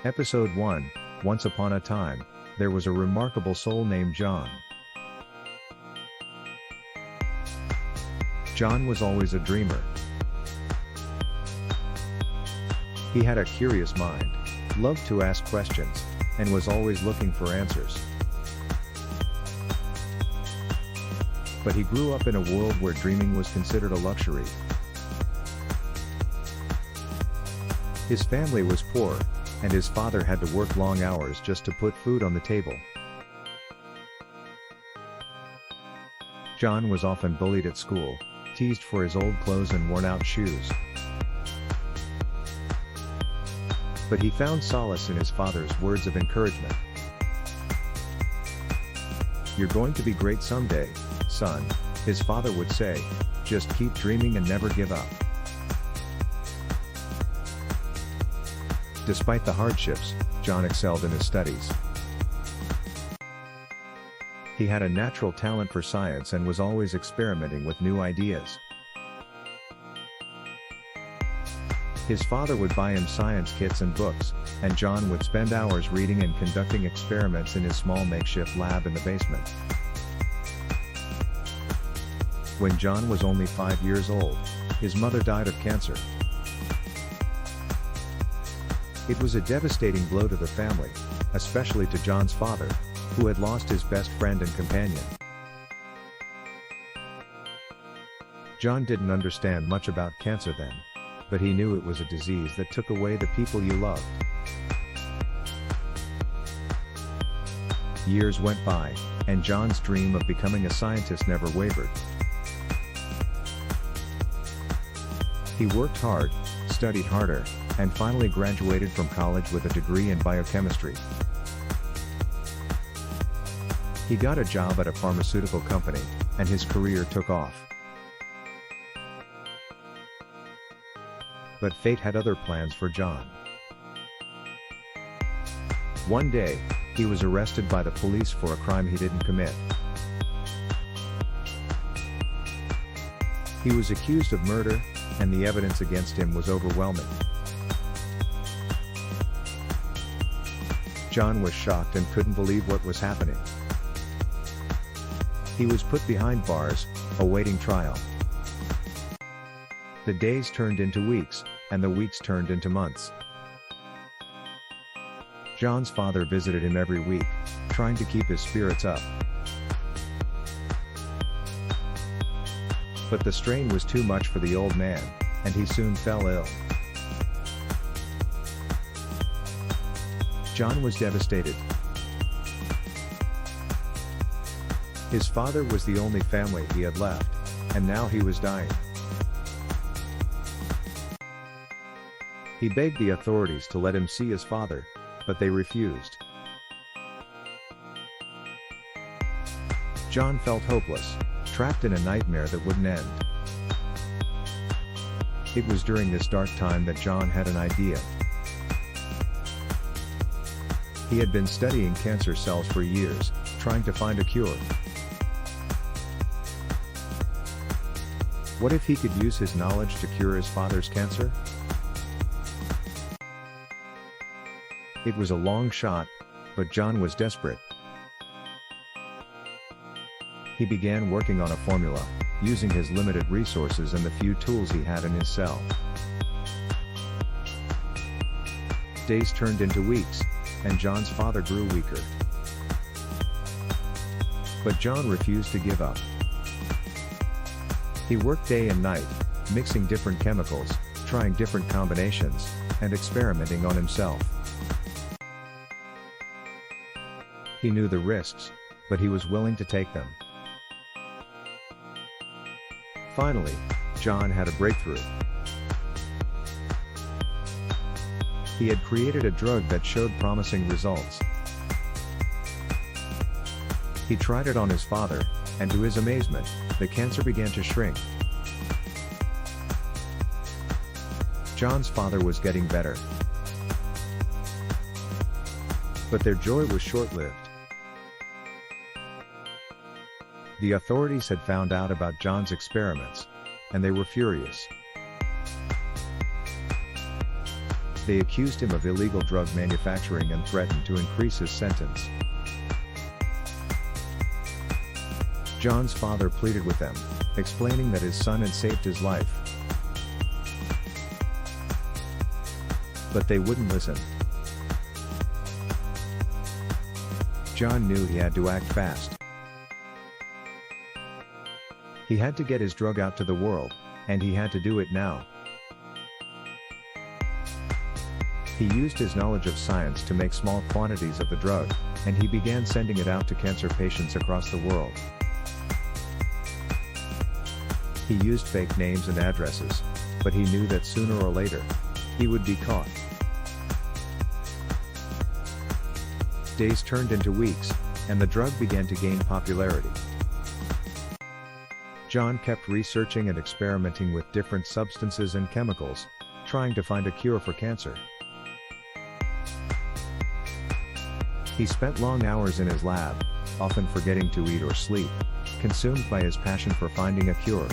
Episode 1, Once Upon a Time, there was a remarkable soul named John. John was always a dreamer. He had a curious mind, loved to ask questions, and was always looking for answers. But he grew up in a world where dreaming was considered a luxury. His family was poor, and his father had to work long hours just to put food on the table. John was often bullied at school, teased for his old clothes and worn-out shoes. But he found solace in his father's words of encouragement. "You're going to be great someday, son," his father would say, "just keep dreaming and never give up." Despite the hardships, John excelled in his studies. He had a natural talent for science and was always experimenting with new ideas. His father would buy him science kits and books, and John would spend hours reading and conducting experiments in his small makeshift lab in the basement. When John was only 5 years old, his mother died of cancer. It was a devastating blow to the family, especially to John's father, who had lost his best friend and companion. John didn't understand much about cancer then, but he knew it was a disease that took away the people you loved. Years went by, and John's dream of becoming a scientist never wavered. He worked hard, studied harder, and finally graduated from college with a degree in biochemistry. He got a job at a pharmaceutical company, and his career took off. But fate had other plans for John. One day, he was arrested by the police for a crime he didn't commit. He was accused of murder, and the evidence against him was overwhelming. John was shocked and couldn't believe what was happening. He was put behind bars, awaiting trial. The days turned into weeks, and the weeks turned into months. John's father visited him every week, trying to keep his spirits up. But the strain was too much for the old man, and he soon fell ill. John was devastated. His father was the only family he had left, and now he was dying. He begged the authorities to let him see his father, but they refused. John felt hopeless, trapped in a nightmare that wouldn't end. It was during this dark time that John had an idea. He had been studying cancer cells for years, trying to find a cure. What if he could use his knowledge to cure his father's cancer? It was a long shot, but John was desperate. He began working on a formula, using his limited resources and the few tools he had in his cell. Days turned into weeks, and John's father grew weaker. But John refused to give up. He worked day and night, mixing different chemicals, trying different combinations, and experimenting on himself. He knew the risks, but he was willing to take them. Finally, John had a breakthrough. He had created a drug that showed promising results. He tried it on his father, and to his amazement, the cancer began to shrink. John's father was getting better. But their joy was short-lived. The authorities had found out about John's experiments, and they were furious. They accused him of illegal drug manufacturing and threatened to increase his sentence. John's father pleaded with them, explaining that his son had saved his life. But they wouldn't listen. John knew he had to act fast. He had to get his drug out to the world, and he had to do it now. He used his knowledge of science to make small quantities of the drug, and he began sending it out to cancer patients across the world. He used fake names and addresses, but he knew that sooner or later, he would be caught. Days turned into weeks, and the drug began to gain popularity. John kept researching and experimenting with different substances and chemicals, trying to find a cure for cancer. He spent long hours in his lab, often forgetting to eat or sleep, consumed by his passion for finding a cure.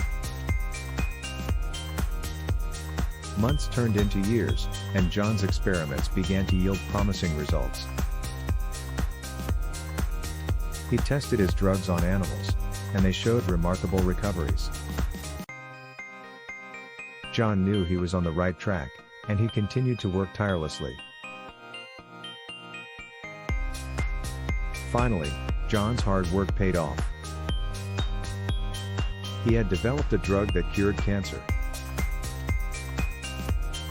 Months turned into years, and John's experiments began to yield promising results. He tested his drugs on animals, and they showed remarkable recoveries. John knew he was on the right track, and he continued to work tirelessly. Finally, John's hard work paid off. He had developed a drug that cured cancer.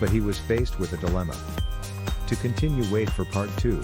But he was faced with a dilemma. To continue, wait for part 2.